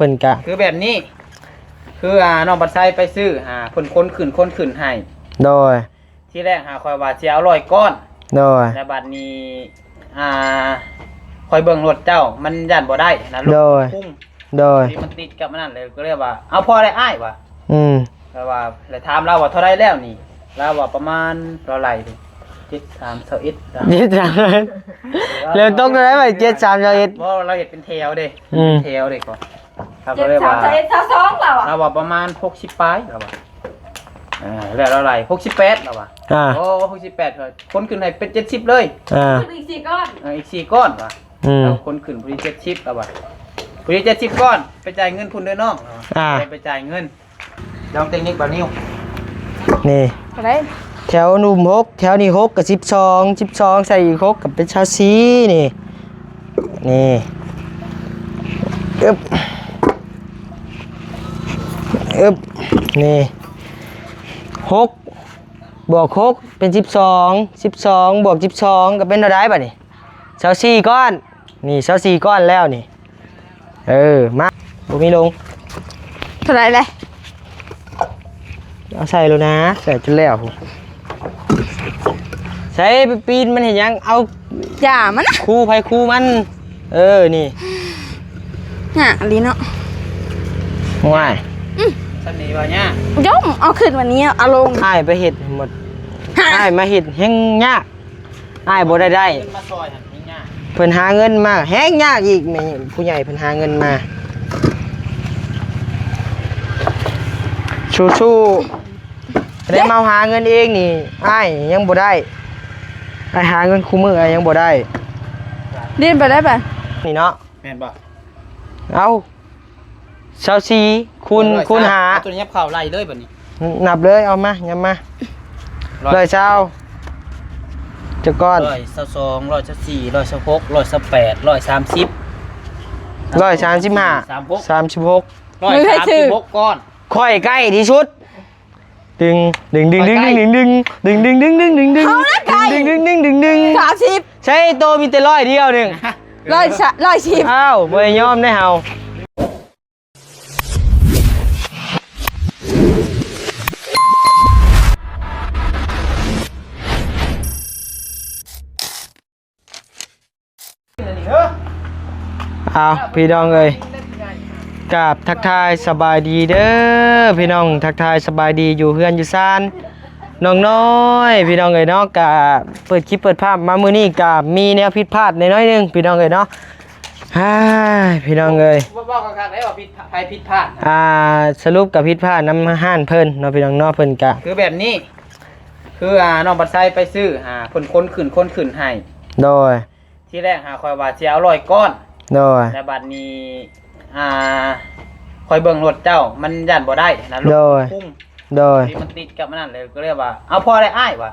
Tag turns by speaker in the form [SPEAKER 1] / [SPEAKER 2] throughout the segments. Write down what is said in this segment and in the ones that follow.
[SPEAKER 1] พิ่นกะ
[SPEAKER 2] คือแบบนี้คือน้องบัดไซไปซื้อเพิ่นคนขึ้นให้
[SPEAKER 1] โดย
[SPEAKER 2] ที่แรกคอยว่าสิเอา100ก้อน
[SPEAKER 1] โดย
[SPEAKER 2] แต่บัดนี้คอยเบิ่งรถเจ้ามันย่านบ่ได้นะรถพุ่ง
[SPEAKER 1] โดย
[SPEAKER 2] ที่มันติดกับมันนั่นเลยก็เรียกว่าเอาพอได้อ้ายว่ะแต่ว่าแล้วถามเราว่าเท่าไรแล้วนี่เราว่าประมาณเท่าไหร่ดิ
[SPEAKER 1] เริ่มต้นได้ไหม7321
[SPEAKER 2] เพราะเราเห็นเป็นแถวเด้แถวเด้ก่อนครับ
[SPEAKER 3] ก็เรียกว่า73เราอ่ะ
[SPEAKER 2] เราว่าประมาณ60ปลายเราว่าแล้วเท่าไหร่68เราว่าโอ้68คนขึ้นให้เป็น70เลย
[SPEAKER 3] อีก4ก้อน
[SPEAKER 2] อีก4ก้อนว่ะแล้วคนขึ้นพอดี70เราว่าพอดี70ก้อนไปจ่ายเงินพุ่นด้วยน้องไปจ่ายเงินลองเทคนิคบ่นิ้ว
[SPEAKER 1] นี่
[SPEAKER 3] อะไร
[SPEAKER 1] แถวนุ่ม6แถวนี้6กับ12ใส่อีก6กับเป็นชาซีนี่อึบนี่6บวก6เป็น12บวก12ก็เป็นเท่าใดบัดนี้24ก้อนนี่24ก้อนแล้วนี่มาบ่มีลง
[SPEAKER 3] เท่าไหร่เลย
[SPEAKER 1] เอาใส่แล้วนะใส่จนแล้วใส่ไปปีนมันเห็นยังเอา
[SPEAKER 3] อย่ามันนะ
[SPEAKER 1] คู่ไผคู่มันนี่
[SPEAKER 3] ลีเนาะ
[SPEAKER 1] ง่าย
[SPEAKER 2] สันนี้ว่าเนี่ย
[SPEAKER 3] ย่อมเอาขึ้นวันนี้เอาลง
[SPEAKER 1] อ้ายไปเห็ดหมดอ้ายมาเห็ดแห้งยากอ้ายบ่ได้
[SPEAKER 2] มาซอยหันนี่ยาก
[SPEAKER 1] เพิ่นหาเงินมาแห้งยากอีกแม่ผู้ใหญ่เพิ่นหาเงินมาชูได้มาหาเงินเองนี่อ้ายยังบ่ได้อ้ายหาเงินคู่มืออ้ายยังบ่ได้
[SPEAKER 3] เรียนไปได้ป่ะ
[SPEAKER 2] นี่เนาะแม่นบ่
[SPEAKER 1] เอา24คูณหา
[SPEAKER 2] ตัวนี้เข้าไล่เลยบัดนี้
[SPEAKER 1] นับเลยเอามาย้ำมาเลยเช้าจะก้อน
[SPEAKER 2] 122 124 126 128 130
[SPEAKER 1] 135
[SPEAKER 2] 36ก้อน
[SPEAKER 1] ค่อยใกล้ที่สุดดึง30ใช่โตมีแต่100เดียวนึง
[SPEAKER 3] 110
[SPEAKER 1] อ้าวบ่ยอมได้เฮาพี่น้องเอ้ยกราบทักทายสบายดีเด้อพี่น้องทักทายสบายดีอยู่เฮือนอยู่ซ่านน้องน้อยพี่น้องเอ้ยเนาะกะเปิดคลิปเปิดภาพมามื้อนี้กะมีแนวผิดพลาดน้อยนึงพี่น้องเอ้ยเนาะพี่น้องเอ้ย
[SPEAKER 2] บอกกันได้ว่าผิดพลาด
[SPEAKER 1] สรุปกับผิดพลาดน้ำห้านเพิ่นเนาะพี่น้องเนาะเพิ่นกะ
[SPEAKER 2] คือแบบนี้คือน้องบัดไซไปซื้อเพิ่นคนขึ้นให้
[SPEAKER 1] โดย
[SPEAKER 2] ที่แรกคอยว่าสิเอา100ก้อน
[SPEAKER 1] โดย
[SPEAKER 2] แต่บัดนี้คอยเบิ่งรถเจ้ามันย่านบ่ได้นะรถพุ่งที่มันติดกับมันนั่นเลยก็เรียกว่าเอาพอได้อ้ายว่ะ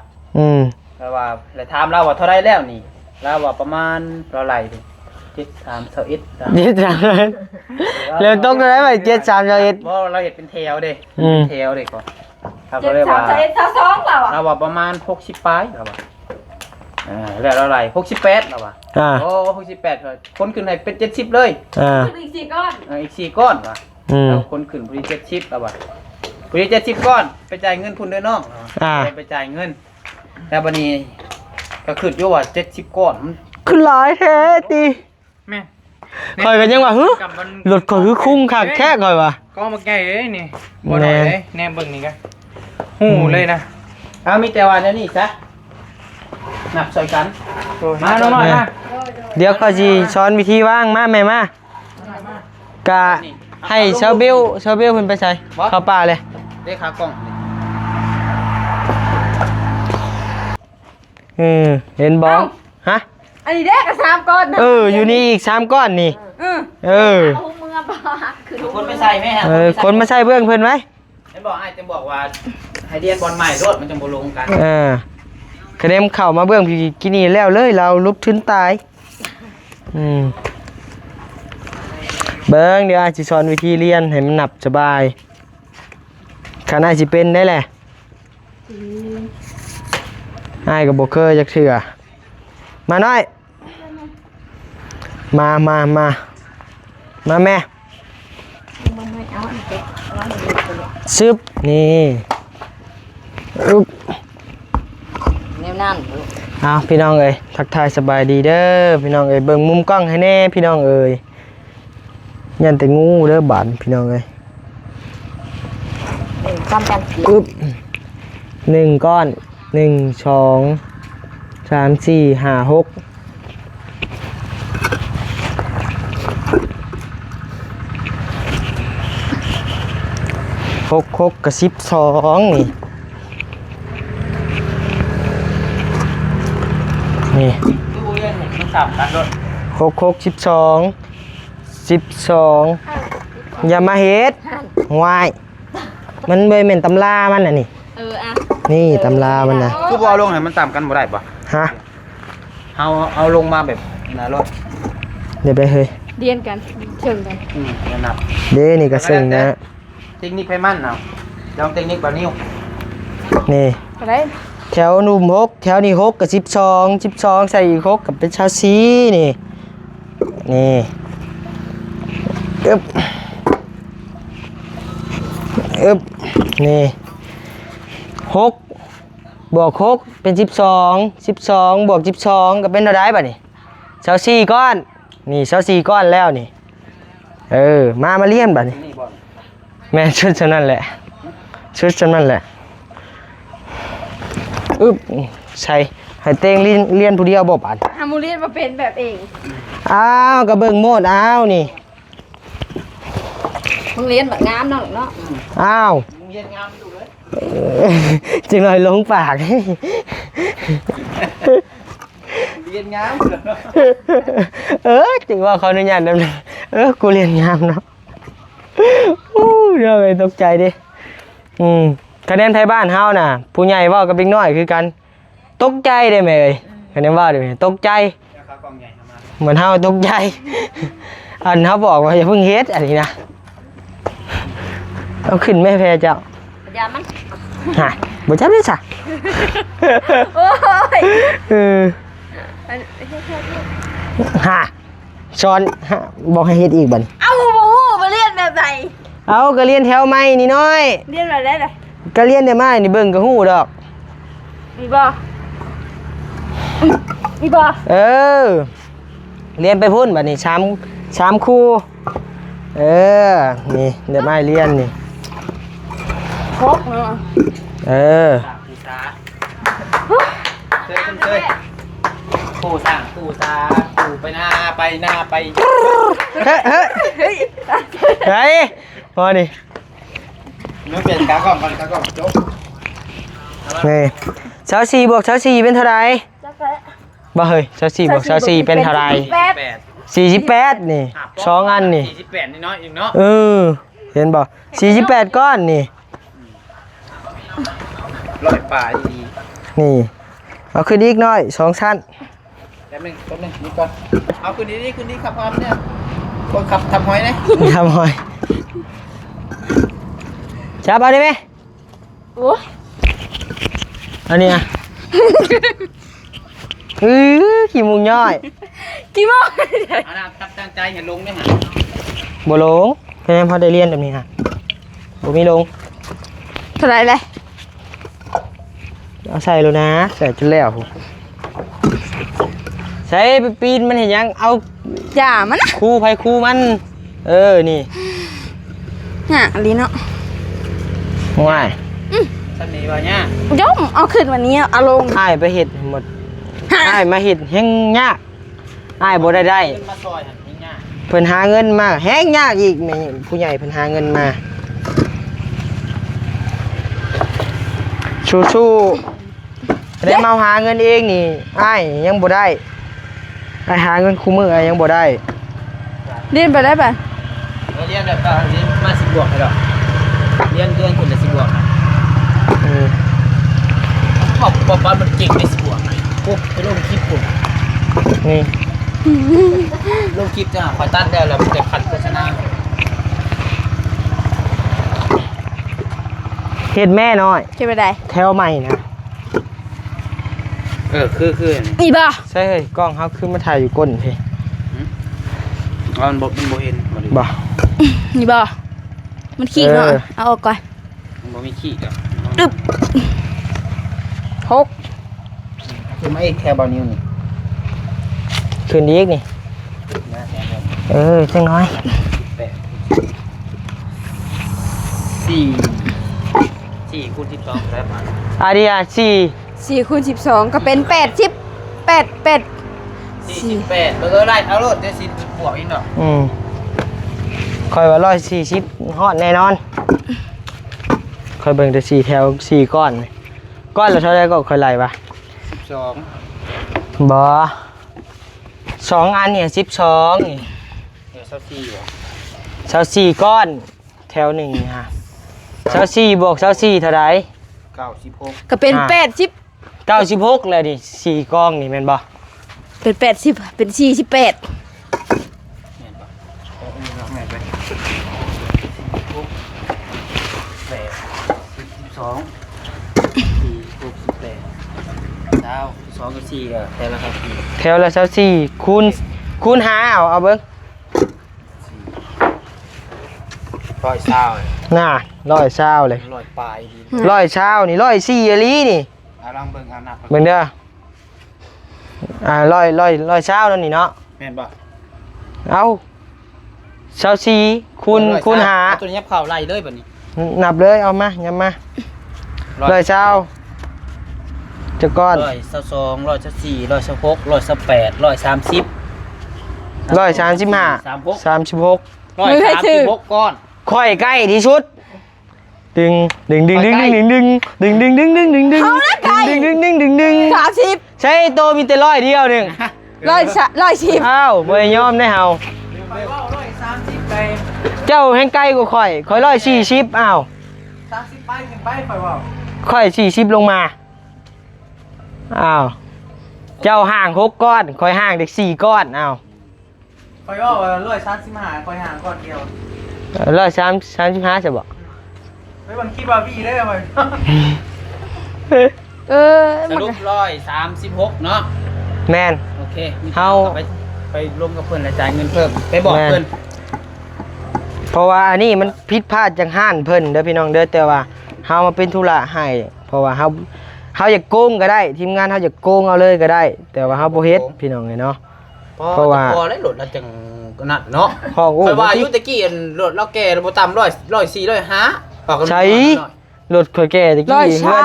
[SPEAKER 2] แต่ว่าแล้วถามเราว่าเท่าไรแล้วนี่เราว่าประมาณเท่าไหร่ดิ
[SPEAKER 1] เริ่มต้นได้ไหม7321
[SPEAKER 2] เพราะเราเห็นเป็นแถวเด้ก่อนครับก็เรียกว่า
[SPEAKER 3] 72
[SPEAKER 2] เราว่าประมาณ60ปลายเราว่าแล้วเท่าไหร่68เราว่าโอ้68คนขึ้นให้เป็น70เลย
[SPEAKER 3] อีก4ก้อน
[SPEAKER 2] อีก4ก้อนว่ะแล้วคนขึ้นพอดี70แล้วว่ะพอดี70ก้อนไปจ่ายเงินพุ่นด้วยน้องไปจ่ายเงินแล้วบัดนี้ก็ขึ้นอยู่ว่า70ก้อนมัน
[SPEAKER 1] คือหลายแท้ติ
[SPEAKER 2] แม่
[SPEAKER 1] คอยกันยังว่าฮึรถคอยคือคุ้งคักแท้คอยว่า
[SPEAKER 2] ก็มาแก่เอ้ยนี่บ่ได้เด้แนมเบิ่งนี่กันหูเลยนะมีแต่ว่าเดี๋ยวนี้ซะนับใส่กันมาน้อยๆมา
[SPEAKER 1] เดี๋ยวเขาสิสอนวิธีวางมาแม่มากะให้เชาเบลเพิ่นไปใส่เข้าป่าเลย
[SPEAKER 2] ได้ขากล้อง
[SPEAKER 1] เห็นบ่ฮะ
[SPEAKER 3] อันนี้เด็กกับ3ก้อน
[SPEAKER 1] อยู่นี่อีก3ก้อนนี่
[SPEAKER 3] เอามือบ่
[SPEAKER 2] คือคนไม่ใส่แม่ฮะ
[SPEAKER 1] คนมาใส่เบิ่งเพิ่นไว้
[SPEAKER 2] เห็นบอกอ้ายจะบอกว่าให้เรียนบอลใหม่รถมันจะบ่ลงกัน
[SPEAKER 1] คะแนนเข้ามาเบื้องพี่กินนี่แล้วเลยเราลุกทึนตายเบิ้งเดี๋ยวอาจจะสอนวิธีเรียนให้มันหนับสบายข้าน่าจะเป็นได้แหละไอ้กับโบเกอร์จักเถื่อมาหน่อยมาแม่
[SPEAKER 3] มันไม่เอาอันเด็กเอาอันเด็กไปเลย
[SPEAKER 1] ซึบนี่อึ๊บ
[SPEAKER 3] แนวนั่น
[SPEAKER 1] เอาพี่น้องเอ้ยทักทายสบายดีเด้อพี่น้องเอ้ยเบิ่งมุมกล้องให้แน่พี่น้องเอ้ยยันแต่งูเด้อบาดพี่น้องเอ้ย
[SPEAKER 3] ความดันเสีย
[SPEAKER 1] อึ๊บ1ก้อน1 2 3 4 5 66 6กับ12นี่นี่
[SPEAKER 2] ตู้เรียนมันสามกันด้วย
[SPEAKER 1] 12อย่ามาเฮ็ดวายมันเบยเหม็นตำรามันน่ะนี่
[SPEAKER 3] อ่ะ
[SPEAKER 1] นี่ตำรามันนะ
[SPEAKER 2] คือบ่เอาลงให้มันต่ำกันบ่ได้ป่ะ
[SPEAKER 1] ฮะ
[SPEAKER 2] เอาลงมาแบบนะรถ
[SPEAKER 1] เดี๋ยวไปเฮ้ย
[SPEAKER 3] เรียนกันเชิงกัน
[SPEAKER 2] แนะน
[SPEAKER 1] เด้นี่ก็ซึ่งนะ
[SPEAKER 2] ำเทคนิคไพมันเอาลองเทคนิคบ่นิ้ว
[SPEAKER 1] นี่
[SPEAKER 3] อะไร
[SPEAKER 1] แถวนุ่ม6แถวนี้6กับ12ใส่อีก6กับเป็นชาวซีนี่นี่อึ๊บอึ๊บนี่6บวก6เป็น12บวก12ก็เป็นเท่าใดบัดนี้24ก้อนนี่24ก้อนแล้วนี่มาเรียนบัดนี้
[SPEAKER 2] นี่บ่
[SPEAKER 1] แม่ชุดจำนั่นแหละชุดจำนั่นแหละอึ๊บใช่ให้เต้งเรียนผู้เดียวบ่ปัด
[SPEAKER 3] ฮามูเรียนมาเป็นแบบเอง
[SPEAKER 1] อ้าวกระเบิ่งโมดอ้าวนี่
[SPEAKER 3] มึงเรียนแบบงามเนาะเนาะ
[SPEAKER 1] อ้าว
[SPEAKER 2] มึงเรียนงามอยู่เลย
[SPEAKER 1] จึงหน่อยลงปาก
[SPEAKER 2] เรียนงาม
[SPEAKER 1] จึงว่าเขาอนุญาตนำกูเรียนงามเนาะอู้เดี๋ยวไปตกใจดิคะแนนไทยบ้านเฮาน่ะผู้ใหญ่เว้ากับเด็กน้อยคือกันตกใจได้ไหมเอ่ยคะแนนว่าได้ไหมตกใจ
[SPEAKER 2] ข้าวกล่องใหญ่มา
[SPEAKER 1] เหมือนเฮาตกใจ อันเขาบอกว่าอย่าเพิ่งเฮ็ดอันนี้นะเอาขึ้นแม่แพ้เจ้า
[SPEAKER 3] อย่ามัน
[SPEAKER 1] ฮะบ่จับได้ซะ
[SPEAKER 3] โอ้ย
[SPEAKER 1] เออฮะช้อนฮะบอกให้เฮ็ดอีกบัด
[SPEAKER 3] เอามาเรียนแบบไหน
[SPEAKER 1] เอาก็เรียนแถวใหม่นี่น้อย
[SPEAKER 3] เรียนแบบไหนเลย
[SPEAKER 1] ก็เรียนได้มานี่เบิ่งก็ฮู้ดอก
[SPEAKER 3] มีบ่มีบ่
[SPEAKER 1] เออ เรียนไปพุ่นบัดนี้ชามครูเออนี่เดี๋ยวมาให้เรียนนี่
[SPEAKER 3] พกเนาะ
[SPEAKER 1] เออ
[SPEAKER 2] ผู้ซาเคยผู้สร้างผู้ซาผู้ไปหน้าไป
[SPEAKER 1] เฮ้ยเฮ้ยพอดิ
[SPEAKER 2] ไม่เปลี่ยนกากล่องจบ
[SPEAKER 1] นี่24บวก24เป็นเท่าไหร่
[SPEAKER 3] จักแปะ
[SPEAKER 1] บ่เฮ้ย24บวก24เป็นเท่าไหร่ 48นี่สองอันนี่
[SPEAKER 2] 48นี่น้อยอีกเนาะ
[SPEAKER 1] เออเห็นบ่48ก้อนนี่
[SPEAKER 2] ร้อยป่าดี
[SPEAKER 1] นี่เอาขึ้นอีกหน่อย2ชั้น
[SPEAKER 2] แป๊บนึงนี่ก่อนเอาคืนนี้ขับความเนี่ยคนขับทำหอยนะ
[SPEAKER 1] ทำหน่อยจับเอาได้ไหม
[SPEAKER 3] โอ้ย
[SPEAKER 1] อันนี้อ่ะขี้มุงย่อย
[SPEAKER 3] กี่โมง
[SPEAKER 2] เอาล่ะครับตั้งใจอย่าลงเนี่ยฮะ
[SPEAKER 1] บ่ลงแค่นั้นพอได้เรียนแบบนี้ฮะบ่มีลง
[SPEAKER 3] เท่าไหรเลย
[SPEAKER 1] เอาใส่แล้วนะใส่จนแล้วใส่ไปปีนมันเห็นยังเอา
[SPEAKER 3] อย่ามันนะ
[SPEAKER 1] คู่ไผคู่มันนี่
[SPEAKER 3] เนี่ยลีเนาะ
[SPEAKER 1] ง่าย
[SPEAKER 2] ท่านนี้ว่าเนี่ย
[SPEAKER 3] ย่อมเอาขึ้นวันนี้เอาลง
[SPEAKER 1] อ้ายไปเฮ็ดหมดอ้ายมาเฮ็ดแฮงยากอ้ายบ่ได้
[SPEAKER 2] ขึ้นมาซอยหันนี่เนี่ย
[SPEAKER 1] เพิ่นหาเงินมาแฮงยากอีกแม่ผู้ใหญ่เพิ่นหาเงินมาสู้ๆได้มาหาเงินเองนี่อ้ายยังบ่ได้อ้ายหาเงินคู่มืออ้ายยังบ่ได้
[SPEAKER 3] เรียนไปได้ป่ะ
[SPEAKER 2] เราเรียนแบบว่าเรียนมา10 บวกให้ดอกเรียนเดือนคนละ10 บวกนะ
[SPEAKER 1] อืม
[SPEAKER 2] บอกว่ามันเก่งใน10 บวกนะปุ๊บไปลงคลิปปุ๊บ
[SPEAKER 1] นี่
[SPEAKER 2] ลงคลิปจะคอยตัดได้แล้วมันจะขัดโฆษณา
[SPEAKER 1] เฮ็ดแม่น้อย
[SPEAKER 3] เก็บไปได้
[SPEAKER 1] แถวใหม่นะ
[SPEAKER 2] คือ
[SPEAKER 3] นี่ป่ะ
[SPEAKER 1] ใช่เฮ้ยกล้องเฮาขึ้นมาถ่ายอยู่ก้นพี่
[SPEAKER 2] มันบ่เห็นบ่ดี
[SPEAKER 1] บ่
[SPEAKER 3] นี่ป่ะ มันขี้เนาะเอาออกก่อน
[SPEAKER 2] มันบ่มีขี้กับ
[SPEAKER 3] ดึบหก
[SPEAKER 2] คือไม่แค่เบานิ้วนี่
[SPEAKER 1] คืนอีกนี่
[SPEAKER 2] นะแค่
[SPEAKER 1] จังน้อย
[SPEAKER 2] แปด4คูณ12ครับ
[SPEAKER 1] อาเดียสี่
[SPEAKER 3] 4คูณ12ก็เป็น80 8
[SPEAKER 2] 48ไล่เอาโลดเดี๋ยวสิบวกอีกเนาะ
[SPEAKER 1] คอยว่า140ฮอดแน่นอนคอยเบิ่งแต่4แถว4ก้อนก้อนละเท่าไหร่ก็ค่อยไล่ปะ
[SPEAKER 2] 12
[SPEAKER 1] บ่2อันเนี่ย12นี่
[SPEAKER 2] เดี๋ยว24บ่
[SPEAKER 1] 24ก้อนแถวหนึ่งนี่ฮะ24บวก24เท่าไหร่
[SPEAKER 2] 96
[SPEAKER 3] ก็เป็น
[SPEAKER 1] อ่า
[SPEAKER 3] 80
[SPEAKER 1] 96เลยดิ4กองนี่แม่นบ่
[SPEAKER 3] เป็น80เป็น48
[SPEAKER 2] แม่นบ่เอาอันนี้เนาะแม่นไป12 4 6 8 ดาว2กับ4ก็แต่ละครับ
[SPEAKER 1] แถวละ24คูณหาเอาเบิ่ง
[SPEAKER 2] 120
[SPEAKER 1] น่ะ120เลย
[SPEAKER 2] 100ปลายดี
[SPEAKER 1] 120นี่104อีหลีนี่
[SPEAKER 2] เอาลองเบิ่งเอานับ
[SPEAKER 1] เบิ่งเด้อ120นั่นนี่เนาะ
[SPEAKER 2] แม่นบ่
[SPEAKER 1] เอา24คูณหา
[SPEAKER 2] ตัวนี้เข้าไล่เลยบัดนี้
[SPEAKER 1] นับเลยเอามาย้ำมา120จะก้อน
[SPEAKER 2] 122 124 126 128 130
[SPEAKER 1] 135
[SPEAKER 2] 136ก้อน
[SPEAKER 1] ค่อยใกล้ที่สุดดึงดึงดึงดึงดึงดึงดึงดึงดึงดึงดึงดึงดึงดึงดึงดึงดึงดึง
[SPEAKER 3] 30
[SPEAKER 1] ใช่โตมีแต่ร้อยเดียวหนึ่ง
[SPEAKER 3] 110
[SPEAKER 1] อ้าวบ่ยอมได้เฮา
[SPEAKER 2] ไปว่า130ไป
[SPEAKER 1] เจ้าแห่งไกลกว่าข่อย140อ้าว
[SPEAKER 2] 30ไปขึ้นไปไปว่า
[SPEAKER 1] ข่อย40ลงมาอ้าวเจ้าห่าง6ก้อนข่อยห่างเด็ก4ก้อนอ้าว
[SPEAKER 2] ไปว่า135ไปห่างก้อนเดียว
[SPEAKER 1] 135ใช่บ่
[SPEAKER 2] ไปวันคิดว่าพี่ได้ไหม สรุป136เนาะ
[SPEAKER 1] แม่น
[SPEAKER 2] โอเค
[SPEAKER 1] เฮา
[SPEAKER 2] ไปรวมกับเพื่อนแล้วจ่ายเงินเพิ่มไปบอกเพื่อน
[SPEAKER 1] เพราะว่าอันนี้มันผิดพลาดจังห้านเพิ่นเด้อพี่น้องเด้อแต่ว่าเฮามาเป็นธุระให้เพราะว่าเฮาอยากโกงก็ได้ทีมงานเฮาอยากโกงเอาเลยก็ได้ แต่ว่าเฮาบ่เฮ็ดพี่น้องเนาะ เพราะว่า
[SPEAKER 2] พอได้หลดแล้วจังนั่นเนาะ
[SPEAKER 1] ห้องโอ้
[SPEAKER 2] ไปว่าอายุตะกี้หลดเราแก่บ่ต่ำ104 105
[SPEAKER 1] ใช้รถข่อยแก่ตะ
[SPEAKER 3] ร้อ
[SPEAKER 1] กี้
[SPEAKER 3] ยเช้า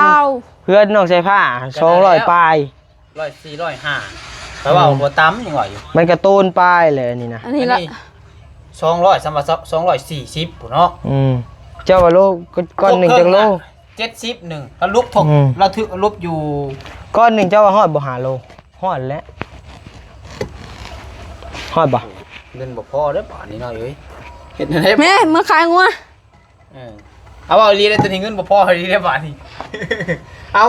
[SPEAKER 1] เพื่อนน้องใส่ผ้า200ปลาย
[SPEAKER 2] 104 105ไปว่าบ่ต่ำยังว่าอยู่
[SPEAKER 1] มันกระตูนปลายเลยอันนี้นะ
[SPEAKER 3] อันนี้ละ
[SPEAKER 2] 200สำหรับ240พุ่นเนาะ
[SPEAKER 1] เจ้าว่าโลก้อนหนึ่งจังโล
[SPEAKER 2] 71แล้วลุกถก
[SPEAKER 1] อืม
[SPEAKER 2] เราถือลุบอยู่
[SPEAKER 1] ก้อนหนึ่งเจ้าว่าฮอดบ่หาโลฮอดแล้วฮอดบ่
[SPEAKER 2] เงินบ่พอเด้อป่านนี้เนาะเอ้ยเฮ็ดได้
[SPEAKER 3] แม่เมื่อขายงัว
[SPEAKER 2] เอาว่าลีได้ตัวนี้เงินบ่พอลีได้ป่านนี้ เอา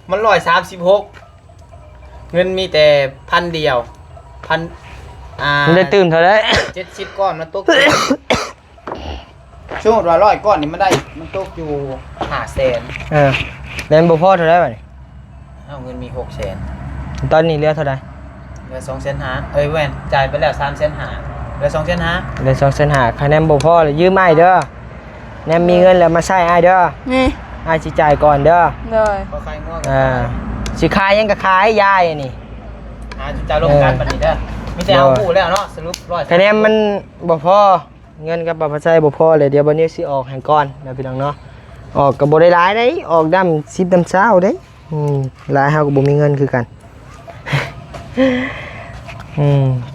[SPEAKER 2] มัน136เงินมีแต่1,000เดียว1,000
[SPEAKER 1] มันได้ตื่มเท่าได
[SPEAKER 2] 70ก้อนมันตก ช่วงว่า100ก้อนนี่มันตกอยู่500,000
[SPEAKER 1] แล้วมันบ่พอเท่าไดบัดนี้
[SPEAKER 2] เอาเงินมี600,000
[SPEAKER 1] ตอนนี้เหลือเท่าได
[SPEAKER 2] เหลือ2,500,000เอ้ยแว่นจ่ายไปแล้ว3,500,000เหลือ2,500,000
[SPEAKER 1] เหลือ2,500,000คะแนนบ่พอเลยยืมอ้ายเด้อแนมมีเงินแล้วมาใช้อ้ายเด้อ
[SPEAKER 3] นี่
[SPEAKER 1] อ้ายสิจ่ายก่อนเด้อ
[SPEAKER 3] เลย
[SPEAKER 2] ขอขายงัว
[SPEAKER 1] สิขายหยังก็ขายยายอันนี้
[SPEAKER 2] จะลงกันบัดนี้เด้อมีแต่เอาผู้แล้วเนาะสรุป100
[SPEAKER 1] คะแนนมันบ่พอเงินกับบัตรประชาชนบ่พอเลยเดี๋ยวบัดนี้สิออกให้ก่อนนะพี่น้องเนาะออกก็บ่ได้หลายเด้ออกดำ10ดำ20เด้หลายเฮาก็บ่มีเงินคือกัน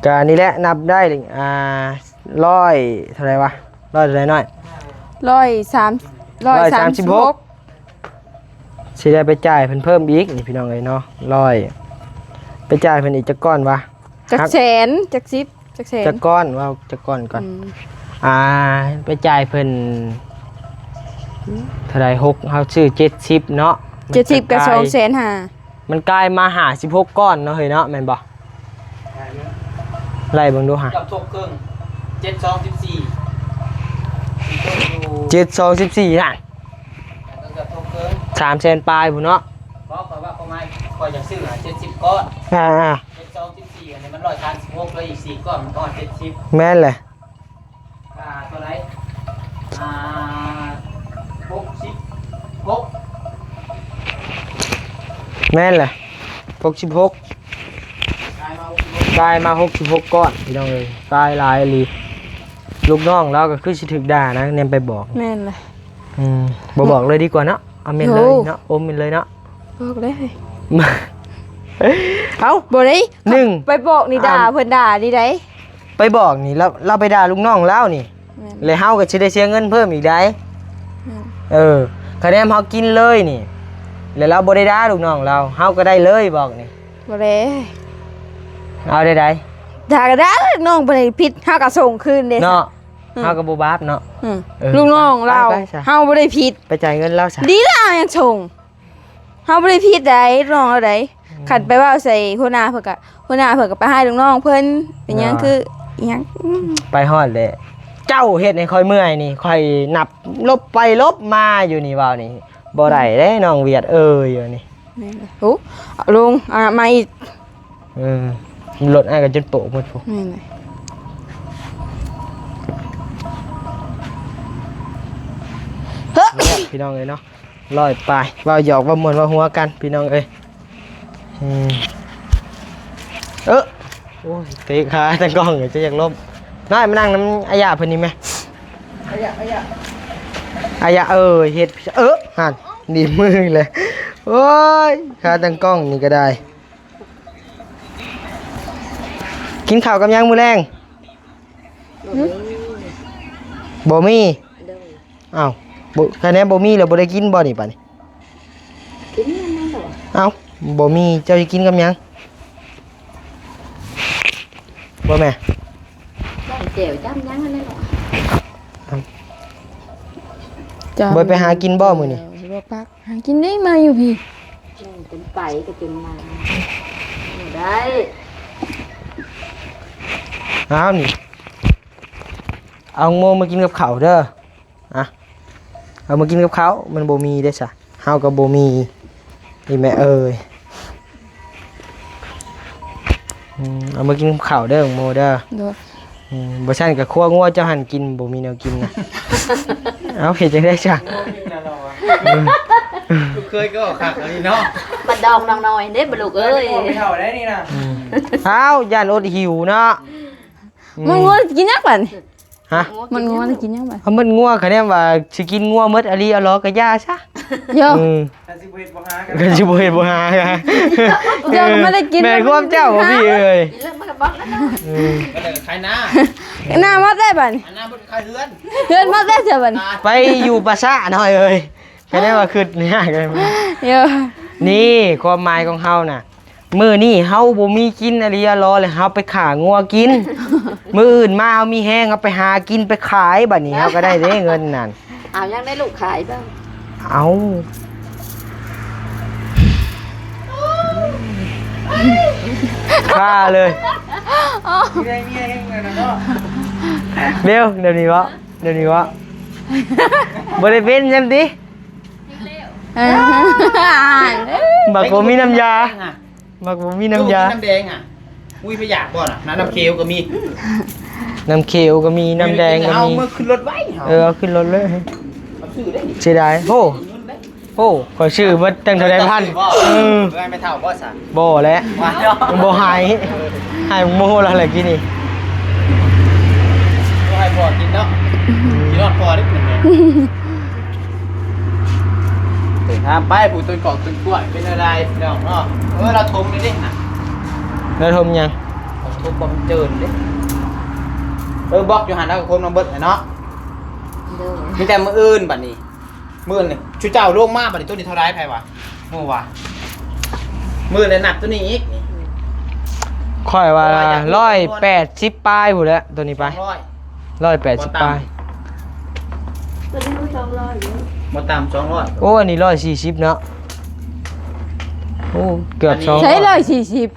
[SPEAKER 1] ก็อันนี้แหละนับได้100เท่าไหร่วะ100เท่าไหร่น้อย
[SPEAKER 3] 136
[SPEAKER 1] สิได้ไปจ่ายเพิ่นเพิ่มอีกนี่พี่น้องเอ้ยเนาะ100ไปจ่ายเพิ่นอีกจักก้อนวะ
[SPEAKER 3] จักแสนจัก10จักแสน
[SPEAKER 1] จักก้อนว่าจักก้อนก่อน ไปจ่ายเพิ่นเท่าไหร่6เฮาซื้อ70เนาะ
[SPEAKER 3] 70กับ2,500,000
[SPEAKER 1] มันกลายมาหา16ก้อนเนาะเฮ้ยเนาะแม่นบ่ไล่เบิ่งดูหะ
[SPEAKER 2] กับทบครึ่ง
[SPEAKER 1] 7 2 14714นั่น
[SPEAKER 2] กับทบครึ่ง
[SPEAKER 1] 300,000ปลายพุ่นเนาะ
[SPEAKER 2] บอกว่าประมาณก็อยากซื้อ70ก้อน
[SPEAKER 1] อ่า
[SPEAKER 2] 714อันนี้มัน136แล้วอีก4ก้อนมันก็70
[SPEAKER 1] แม่นแหละ
[SPEAKER 2] ตัวไหน
[SPEAKER 1] แม่นแหละ66กลายมา66ก้อนพี่น้องเอ้ยกลายหลายอีหลีลูกน้องเราก็คือสิถึกด่านะเนี่ยไปบอก
[SPEAKER 3] แม่นเลย
[SPEAKER 1] บ่บอกเลยดีกว่าเนาะเอาเมนเลยเนาะอมเมนเลยเนาะ
[SPEAKER 3] บอกเลย
[SPEAKER 1] เอ้า
[SPEAKER 3] บอกเลย
[SPEAKER 1] หนึ่ง
[SPEAKER 3] ไปบอกนี่ด่าเพิ่นด่าดีได้
[SPEAKER 1] ไปบอกนี่เราไปด่าลูกน้องแล้วนี่
[SPEAKER 3] แม่น
[SPEAKER 1] เลยเฮาก็สิได้เสียเงินเพิ่มอีกได้คะแนนเฮากินเลยนี่แล้วเราบ่ได้ด่าลูกน้องเราเฮาก็ได้เลยบอกนี่
[SPEAKER 3] บอกเลย
[SPEAKER 1] เอาได้
[SPEAKER 3] ด่าก็ด่าน้องบ่ได้ผิดเฮาก็ส่งคืนเด้
[SPEAKER 1] เนาะเฮาก็บ่บาปเนาะ
[SPEAKER 3] ลูกน้องเรา
[SPEAKER 1] ไปซะ
[SPEAKER 3] เฮาบ่ได้ผิด
[SPEAKER 1] ไปจ่ายเงินเราซะ
[SPEAKER 3] ดีแล้วยังส่งเฮาบ่ได้ผิดใดน้องเราใดขัดไปว่าใส่หัวหน้าเพิ่นก็ไปให้ลูกน้องเพิ่นเป็นหยังคืออิหยัง
[SPEAKER 1] ไปฮอดเลยเจ้าเฮ็ดให้ค่อยเมื่อยนี่ค่อยนับลบไปลบมาอยู่นี่ว่านี่บ่ได้เด้น้องเวียดอยู่นี่
[SPEAKER 3] แม่นเลยโอ้เอาลงมาอีก
[SPEAKER 1] รถอ้ายก็จนโปะหมดพวก
[SPEAKER 3] แม่นเลย
[SPEAKER 1] พี่น้องเอ้ยเนาะลอยไปว่าหยอกว่าม่วนว่าหัวกันพี่น้องเอ้ยโอ้ยเตะขาตั้งกล้องจะอยากล้มน้อยมานั่งน้ำอายะเพิ่นนี่ไหมอายะเฮ็ดหันดีมือเลยโอ้ยขาตั้งกล้องนี่ก็ได้กินข้าวกับยังมื้อแรงบ่มีอ้าวคะแนนบ่มีแล้วบ่ได้กินบ่นี่ป่ะนี่กินยังไงเหรออ้าวบ่มีเจ้าสิกินกับยังบ่แม่
[SPEAKER 4] เจียวจ้ำยังอะไรหรอ
[SPEAKER 1] บ่ไปหากินบ่มื้อนี่
[SPEAKER 3] บ่ปักหากินได้มาอยู่พี่
[SPEAKER 4] เป็นไปก็จนมาได้
[SPEAKER 1] อ้าวนี่เอาโมมากินกับข้าวเด้ออะเอามากินกับข้าวมันบ่มีเด้ซะเฮาก็บ่มีนี่แม่เอ้ยเอามากินกับข้าวเด้อโมเด้อ
[SPEAKER 3] โดย
[SPEAKER 1] บ่ซั่นก็คั่วงัวเจ้าหั่นกินบ่มีแนวกินนะ เอาเฮ็ดจังได๋จ้ะ
[SPEAKER 2] เคยก็ขักอันนี้เนาะ
[SPEAKER 4] บัดดองน้องน้อยเด้บลูกเอ้ย
[SPEAKER 2] ไม่เท่าได้นี่นะ
[SPEAKER 1] อ้าวย่านอดหิวเนาะ
[SPEAKER 3] มันงัวกินยังบัด
[SPEAKER 1] ฮะ
[SPEAKER 3] มันงัวกินยังบัด
[SPEAKER 1] เอามันงัวคะแนนว่าสิกินงัวหมดอะลีอะลอก็ย่าซะ
[SPEAKER 3] เยอะ
[SPEAKER 2] ถ้าสิบ่เฮ็ดบ่หากัน
[SPEAKER 1] ก็สิบ่เฮ็ดบ่หากัน
[SPEAKER 3] เดี๋ยวไม่ได้กิน
[SPEAKER 1] แม่ความเจ้าบ่พี่เอ้ย
[SPEAKER 4] เรื่องมันก็บอกแล้วเนาะ
[SPEAKER 2] ก็เลยขายหน้า
[SPEAKER 3] หน้ามาได้บัด
[SPEAKER 2] อันหน้าบ่ขายเฮือน
[SPEAKER 3] เฮือนมาได้เสียบัด
[SPEAKER 1] ไปอยู่ปราสาทหน่อยเอ้ยคะแนนว่าขึ้นยากเลย
[SPEAKER 3] เยอะ
[SPEAKER 1] นี่ความหมายของเฮาน่ะมื้อนี้เฮาบ่มีกินอะลีอะลอเลยเฮาไปขางัวกิน มื้ออื่นมาเฮามีแฮงเอาไปหากินไปขายบัดนี้เฮาก็ได้เด้เงินนั่น
[SPEAKER 4] เอายังได้ลูกขายบ้าง
[SPEAKER 1] เอาฆ่าเลย
[SPEAKER 2] มีได้มีให้เงินนะเนาะ
[SPEAKER 1] เบลเดี๋ยวนี้วะบ่ได้เป็นจังติบักบ่มีน้ำยาบักบ่มีน้ำยา
[SPEAKER 2] น้ำแดงอ่ะอุ้ยไปอยากบ่น่ะน้ำเคียวก็มี
[SPEAKER 1] น้ำเขียวก็มีน้ำแดงก็
[SPEAKER 2] เอา
[SPEAKER 1] มี
[SPEAKER 2] มือขึ้นรถไว้
[SPEAKER 1] เอาขึ้นรถเลย
[SPEAKER 2] เอาซื้อได้นี่
[SPEAKER 1] เสียดายโอ้ขอชื่อเบิดตั้งเท่าใดพัน
[SPEAKER 2] ไม่เท่าบ่ซะ
[SPEAKER 1] บ่แล้ว
[SPEAKER 2] ว่าเนาะ
[SPEAKER 1] บ่หายโมโหแล้วแหละกินนี่
[SPEAKER 2] บ่ให้พอกินเนาะกินรอดพอได้เป็นไงถึงทางไปผู้ต้นกอกต้นกล้วยเป็นอะไรเนาะเนาะเราทมนี่ดิน่ะ
[SPEAKER 1] แล้วทมยัง
[SPEAKER 2] ทมบ่มันเจินดิบอกอยู่หันแล้วคนมาเบิดเนาะ
[SPEAKER 4] เด้อ
[SPEAKER 2] มีแต่มื้ออื่นบัดนี้มื้อนี่ชูเจ้าลงมาบัดนี้ตัวนี้เท่าไรไผวะโอ้วะมื้อเลยหนักตัวนี้อีกนี่
[SPEAKER 1] ค่อยว่า180ปลายพุ่นแหล้วตัวนี้ไป
[SPEAKER 2] 200
[SPEAKER 1] 180ปลาย
[SPEAKER 4] ตัวนี้รู้จังเลยอยู่
[SPEAKER 2] บ่ต่ำ200
[SPEAKER 1] โอ้อันนี้140เนาะโอ้เกือบ
[SPEAKER 2] อันนี้
[SPEAKER 1] 200
[SPEAKER 3] ใช้140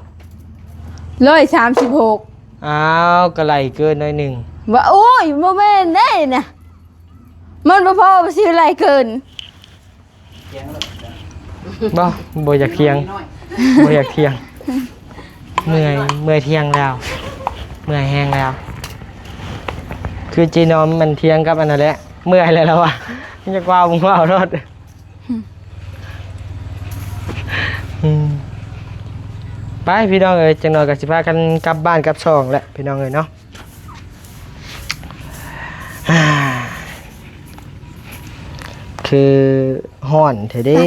[SPEAKER 3] 136
[SPEAKER 1] อ้าวก็ไหลเกินหน่อยหนึง
[SPEAKER 3] ว่าโอ้ยบ่แม่นได้น่ะมันบ่พอสิอะไรเกิน
[SPEAKER 2] เคียงเลย
[SPEAKER 1] บ่อยากเที่ยง
[SPEAKER 2] น้อย
[SPEAKER 1] บ่อยากเที่ยงเมื่อยเที่ยงแล้วเมื่อยแห้งแล้ว คือจีนอมมันเที่ยงกับอันนั้นแหละเมื่อยแล้วว่ะมันจะกว้าวมึงว่าวรถ ไปพี่น้องเอ้ยจังหน่อยก็สิพากันกลับบ้านกลับช่องแหละพี่น้องเอ้ยเนาะ คือฮ้อนแท้เด้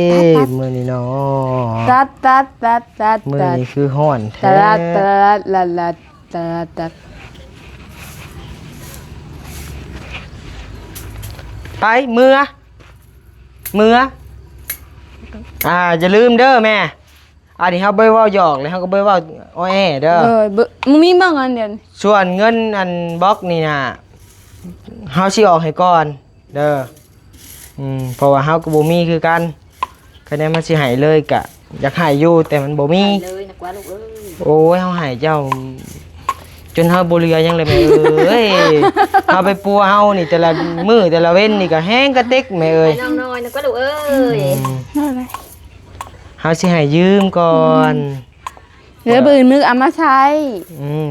[SPEAKER 1] มื้อนี้เนาะ
[SPEAKER 3] ตัดตัดตัดตัด
[SPEAKER 1] มื้อ
[SPEAKER 3] ตัด
[SPEAKER 1] นี้คือฮ้อนแท้
[SPEAKER 3] ตัดตัดละละตัดตัด
[SPEAKER 1] ไปเมื่ออย่าลืมเด้อแม่อันนี้เฮาบ่เว้าหยอกเลยเฮาก็บ่เว้าอ้อแอเด้อ
[SPEAKER 3] มึงมีบ้างอันเดียว
[SPEAKER 1] ส่วนเงินอันบล็อกนี่น่ะเฮาสิออกให้ก่อนเด้อเพราะว่าเฮาก็บ่มีคือกันคะแนนมันสิให้เลยก็อยากให้อยู่แต่มันบ่มี
[SPEAKER 4] เลยนะกว่าลูกเอ้ย
[SPEAKER 1] โอ้ยเฮาให้เจ้า จนเฮาบ่เหลือหยังเลยแม่เอ้ยเฮาไปปัวเฮานี่แต่ละมื้อแต่ละเว้นนี่ก็แห้งกระเต็กแม่เอ้ย
[SPEAKER 4] ไปน้องน้อยนะกว่าลูกเอ้ย
[SPEAKER 3] อะไร
[SPEAKER 1] เฮาสิให้ยืมก่อน
[SPEAKER 3] เหลือบืนมึกเอามาใช้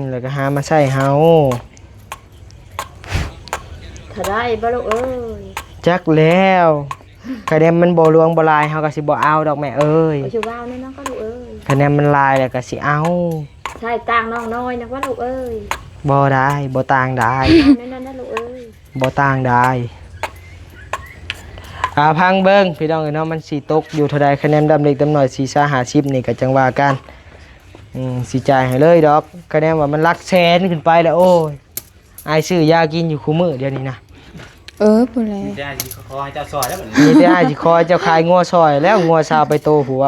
[SPEAKER 1] แล้วก็หามาใช้เฮา
[SPEAKER 4] ถ้าได้บ่ลูกเอ้ย
[SPEAKER 1] จักแล้วคะแนนมันบ่หลวงบ่ลายเฮาก็สิบ่เอาดอกแม่เอ้ย
[SPEAKER 4] ไปชูว่าวนี่น้องก็ลูกเอ้ย
[SPEAKER 1] คะแนนมันลายแล้วก็สิเอา
[SPEAKER 4] ใช่ต่างน้องน้อยนะกว่าลูกเอ้ย
[SPEAKER 1] บ่ได้บ่ต่างได้
[SPEAKER 4] นั่นนะลูกเอ้ย
[SPEAKER 1] บ่ต่างได้พังเบิ่งพี่น้องเอ้ยเนาะมันสิตกอยู่เท่าใดคะแนนดำเล็กดำน้อย4-50นี่ก็จังว่ากันสิจ่ายให้เลยดอกคะแนนว่ามันหลักแสนขึ้นไปแล้วโอ้ยอายซื้อยากินอยู่คู่มื้อเดี๋ยวนี้นะ
[SPEAKER 3] พูดเลย
[SPEAKER 2] ได้สิขอให้เจ้าซอยแล้วบัดนี้
[SPEAKER 1] มีแต่อ้ายสิคอยเจ้าขายงัวซอยแล้วงัวซาวไปโตผัว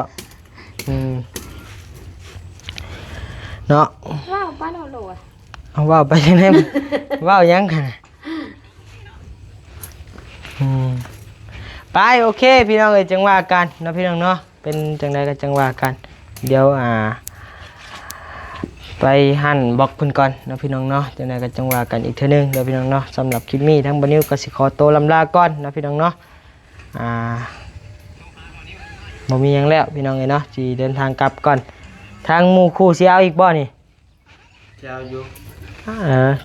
[SPEAKER 1] เนาะ
[SPEAKER 4] ว้าวป้าเราโหลด
[SPEAKER 1] เอาว่าวไปยังไง ว่าวยังกันไปโอเคพี่น้องเอ้ยจังว่ากันเนาะพี่น้องเนาะเป็นจังใดก็จังว่ากันเดี๋ยวไปหั่นบล็อกเพิ่นก่อนเนาะพี่น้องเนาะจังใดก็จังว่ากันอีกเทื่อนึงเด้อพี่น้องเนาะสำหรับคลิปนี้ทั้งบ่นิวก็สิขอตัวลำลาก่อนเนาะพี่น้องเนาะบ่มีหยังแล้วพี่น้องเอ้ยเนาะสิเดินทางกลับก่อนทางหมู่คู่สิเอาอีกบ่นี่
[SPEAKER 2] เจ้าอยู่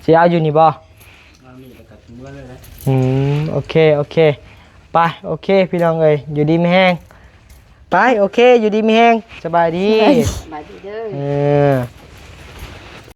[SPEAKER 1] สิเอาอยู่นี่บ่
[SPEAKER 2] เอามีแล้วก็เมื่อเลยนะ
[SPEAKER 1] โอเคไปโอเคพี่น้องเอ้ยอยู่ดีไม่แห้งไปโอเคอยู่ดีไม่แห้งสบายดี
[SPEAKER 4] บายดีเด้อ
[SPEAKER 1] เออ